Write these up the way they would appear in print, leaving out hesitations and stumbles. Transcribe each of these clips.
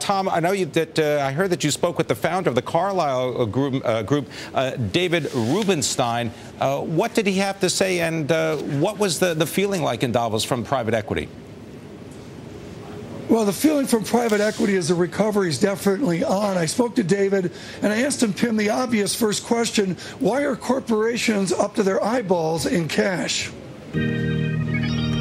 Tom, I know I heard that you spoke with the founder of the Carlyle Group, David Rubenstein. What did he have to say, and what was the feeling like in Davos from private equity? Well, the feeling from private equity is the recovery is definitely on. I spoke to David, and I asked him, Tim, the obvious first question: why are corporations up to their eyeballs in cash?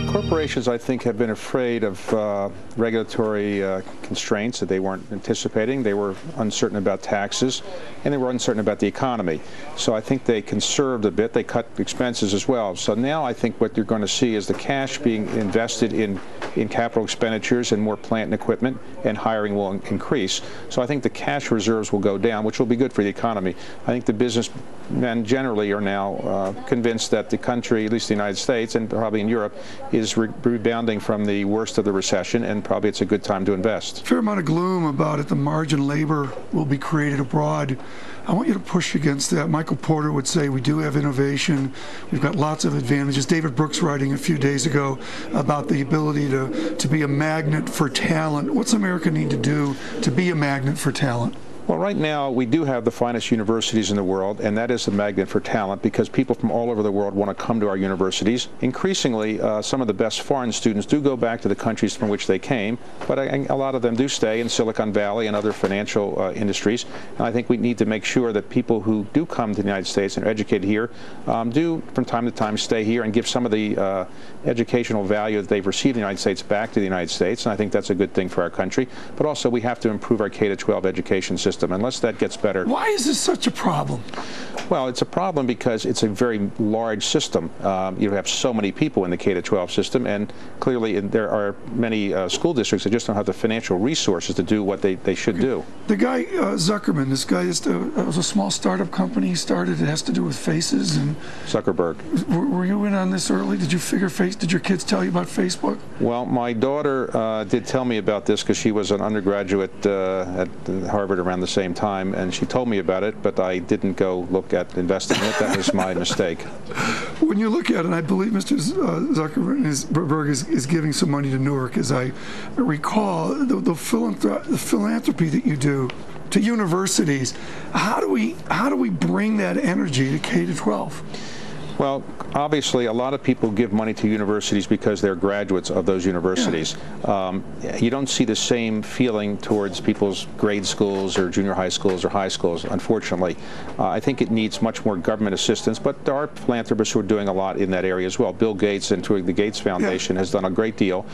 Corporations, I think, have been afraid of regulatory constraints that they weren't anticipating. They were uncertain about taxes, and they were uncertain about the economy. So I think they conserved a bit. They cut expenses as well. So now I think what you're going to see is the cash being invested in capital expenditures and more plant and equipment, and hiring will increase. So I think the cash reserves will go down, which will be good for the economy. I think the businessmen generally are now convinced that the country, at least the United States and probably in Europe, is rebounding from the worst of the recession, and probably it's a good time to invest. Fair amount of gloom about it. The margin labor will be created abroad. I want you to push against that. Michael Porter would say we do have innovation. We've got lots of advantages. David Brooks writing a few days ago about the ability to be a magnet for talent. What's America need to do to be a magnet for talent? Well, right now, we do have the finest universities in the world, and that is a magnet for talent because people from all over the world want to come to our universities. Increasingly, some of the best foreign students do go back to the countries from which they came, but a lot of them do stay in Silicon Valley and other financial industries. And I think we need to make sure that people who do come to the United States and are educated here do, from time to time, stay here and give some of the educational value that they've received in the United States back to the United States. And I think that's a good thing for our country. But also, we have to improve our K-12 education system. Unless that gets better. Why is this such a problem? Well, it's a problem because it's a very large system. You have so many people in the K-12 system, and clearly there are many school districts that just don't have the financial resources to do what they should do. The guy, Zuckerman, this guy was a small startup company he started. It has to do with faces. And Zuckerberg. Were you in on this early? Did you figure Did your kids tell you about Facebook? Well, my daughter did tell me about this because she was an undergraduate at Harvard around the same time, and she told me about it, but I didn't go look at investing in it. That was my mistake. When you look at it, I believe Mr. Zuckerberg is giving some money to Newark, as I recall, the philanthropy that you do to universities. How do we bring that energy to K-12? Well, obviously, a lot of people give money to universities because they're graduates of those universities. Yeah. You don't see the same feeling towards people's grade schools or junior high schools or high schools, unfortunately. I think it needs much more government assistance, but there are philanthropists who are doing a lot in that area as well. Bill Gates and the Gates Foundation has done a great deal.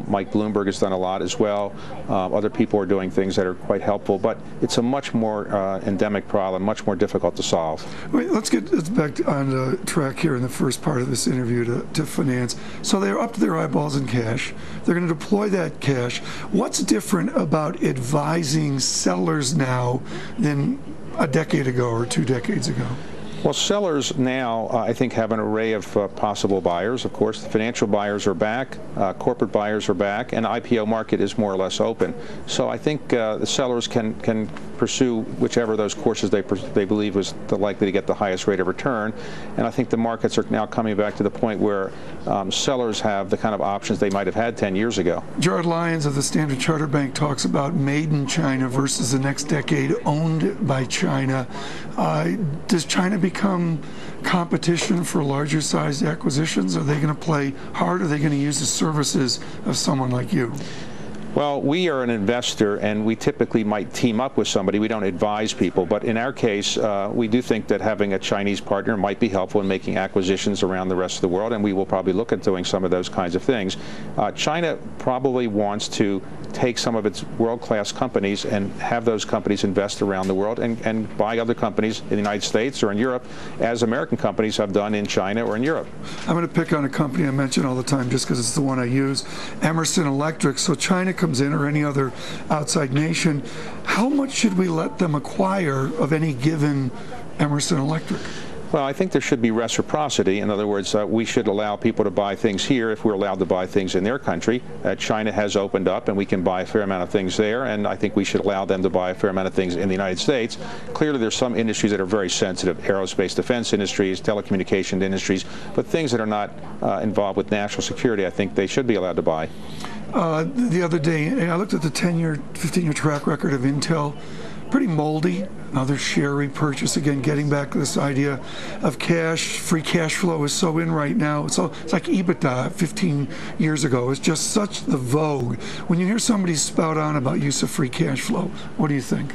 Mike Bloomberg has done a lot as well. Other people are doing things that are quite helpful, but it's a much more endemic problem, much more difficult to solve. Wait, let's get back on the track here in the first part of this interview to finance. So they're up to their eyeballs in cash. They're going to deploy that cash. What's different about advising sellers now than a decade ago or 2 decades ago? Well, sellers now, I think, have an array of possible buyers. Of course, the financial buyers are back, corporate buyers are back, and the IPO market is more or less open. So I think the sellers can pursue whichever of those courses they believe is likely to get the highest rate of return. And I think the markets are now coming back to the point where sellers have the kind of options they might have had 10 years ago. Gerard Lyons of the Standard Chartered Bank talks about made in China versus the next decade owned by China. Does China become competition for larger sized acquisitions? Are they going to play hard? Or are they going to use the services of someone like you? Well, we are an investor, and we typically might team up with somebody. We don't advise people. But in our case, we do think that having a Chinese partner might be helpful in making acquisitions around the rest of the world, and we will probably look at doing some of those kinds of things. China probably wants to take some of its world-class companies and have those companies invest around the world and buy other companies in the United States or in Europe, as American companies have done in China or in Europe. I'm going to pick on a company I mention all the time just because it's the one I use, Emerson Electric. So China comes in, or any other outside nation. How much should we let them acquire of any given Emerson Electric? Well, I think there should be reciprocity. In other words, we should allow people to buy things here if we're allowed to buy things in their country. China has opened up, and we can buy a fair amount of things there, and I think we should allow them to buy a fair amount of things in the United States. Clearly, there's some industries that are very sensitive, aerospace defense industries, telecommunication industries, but things that are not involved with national security, I think they should be allowed to buy. the other day. I looked at the 10-year, 15-year track record of Intel. Pretty moldy. Another share repurchase, again, getting back to this idea of cash. Free cash flow is so in right now. It's like EBITDA 15 years ago. It's just such the vogue. When you hear somebody spout on about use of free cash flow, what do you think?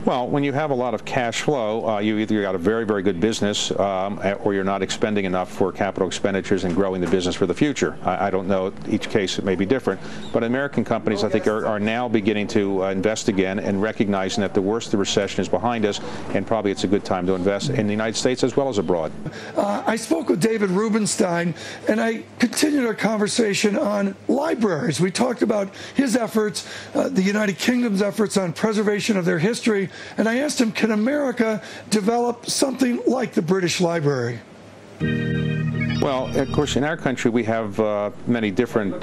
Well, when you have a lot of cash flow, you either got a very, very good business or you're not expending enough for capital expenditures and growing the business for the future. I don't know. Each case it may be different. But American companies, I think, are now beginning to invest again and recognizing that the worst of the recession is behind us, and probably it's a good time to invest in the United States as well as abroad. I spoke with David Rubenstein, and I continued our conversation on libraries. We talked about his efforts, the United Kingdom's efforts on preservation of their history. And I asked him, can America develop something like the British Library? Well, of course, in our country, we have many different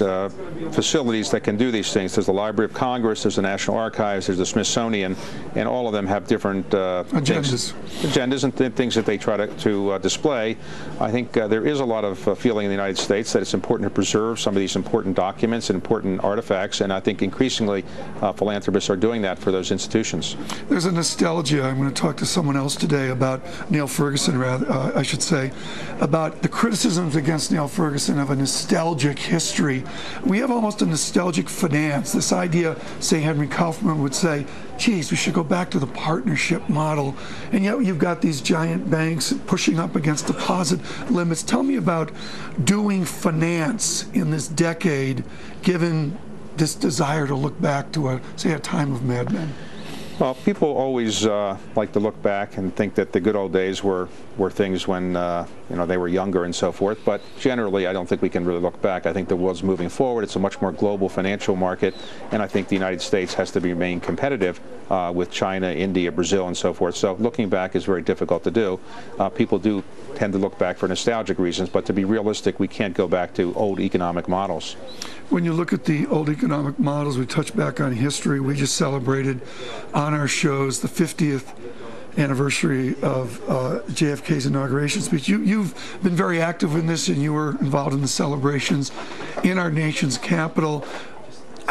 facilities that can do these things. There's the Library of Congress, there's the National Archives, there's the Smithsonian, and all of them have different agendas and things that they try to display. I think there is a lot of feeling in the United States that it's important to preserve some of these important documents and important artifacts, and I think increasingly philanthropists are doing that for those institutions. There's a nostalgia. I'm going to talk to someone else today about Neil Ferguson, rather, I should say, about the criticisms against Neil Ferguson of a nostalgic history. We have almost a nostalgic finance. This idea, say Henry Kaufman would say, geez, we should go back to the partnership model. And yet you've got these giant banks pushing up against deposit limits. Tell me about doing finance in this decade, given this desire to look back to, say, a time of madmen. Well, people always like to look back and think that the good old days were things when they were younger and so forth. But generally, I don't think we can really look back. I think the world's moving forward. It's a much more global financial market, and I think the United States has to remain competitive with China, India, Brazil, and so forth. So looking back is very difficult to do. People do tend to look back for nostalgic reasons, but to be realistic, we can't go back to old economic models. When you look at the old economic models, we touch back on history. We just celebrated on our shows the 50th anniversary of JFK's inauguration speech. You've been very active in this, and you were involved in the celebrations in our nation's capital.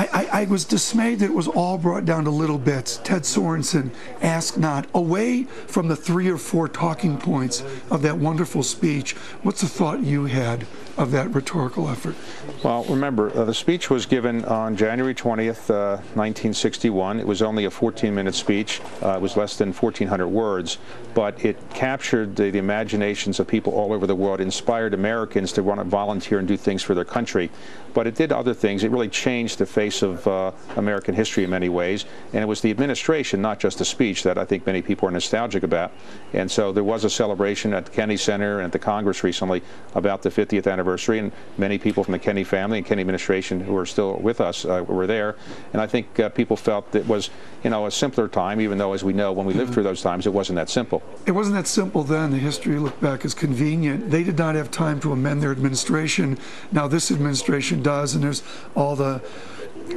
I was dismayed that it was all brought down to little bits. Ted Sorensen, ask not. Away from the 3 or 4 talking points of that wonderful speech, what's the thought you had of that rhetorical effort? Well, remember, the speech was given on January 20th, 1961. It was only a 14-minute speech. It was less than 1,400 words, but it captured the imaginations of people all over the world, inspired Americans to want to volunteer and do things for their country. But it did other things. It really changed the face of American history in many ways, and it was the administration, not just the speech, that I think many people are nostalgic about. And so there was a celebration at the Kennedy Center and at the Congress recently about the 50th anniversary, and many people from the Kennedy family and Kennedy administration who are still with us were there. And I think people felt that it was, a simpler time, even though, as we know, when we lived through those times, it wasn't that simple. It wasn't that simple then. The history look back is convenient. They did not have time to amend their administration. Now this administration does, and there's all the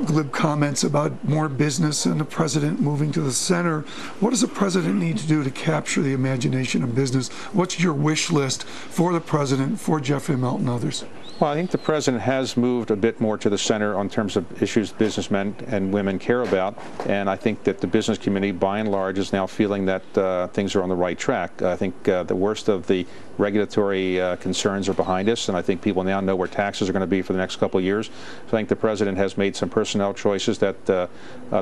glib comments about more business and the president moving to the center. What does the president need to do to capture the imagination of business? What's your wish list for the president, for Jeff Immelt and others? Well, I think the president has moved a bit more to the center in terms of issues businessmen and women care about, and I think that the business community, by and large, is now feeling that things are on the right track. I think the worst of the regulatory concerns are behind us, and I think people now know where taxes are going to be for the next couple of years. So I think the president has made some personnel choices that the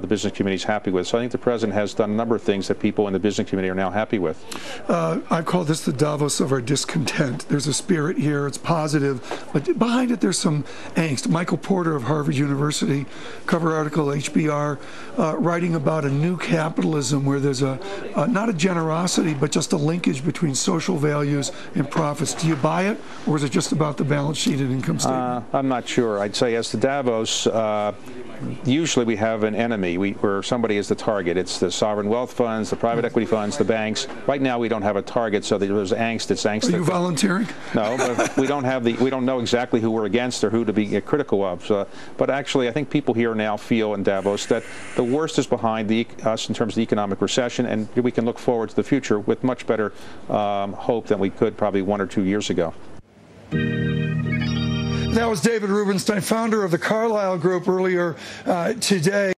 business community is happy with. So I think the president has done a number of things that people in the business community are now happy with. I call this the Davos of our discontent. There's a spirit here. It's positive, but behind it there's some angst. Michael Porter of Harvard University, cover article HBR, writing about a new capitalism where there's not a generosity, but just a linkage between social values and profits. Do you buy it, or is it just about the balance sheet and income statement? I'm not sure. I'd say as to Davos, usually we have an enemy where somebody is the target. It's the sovereign wealth funds, the private equity funds, the banks. Right now we don't have a target, so there's angst. It's angst. Are you volunteering? No, but we don't know exactly who we're against or who to be critical of. But actually, I think people here now feel in Davos that the worst is behind us in terms of the economic recession, and we can look forward to the future with much better hope than we could probably 1 or 2 years ago. That was David Rubenstein, founder of the Carlyle Group, earlier today.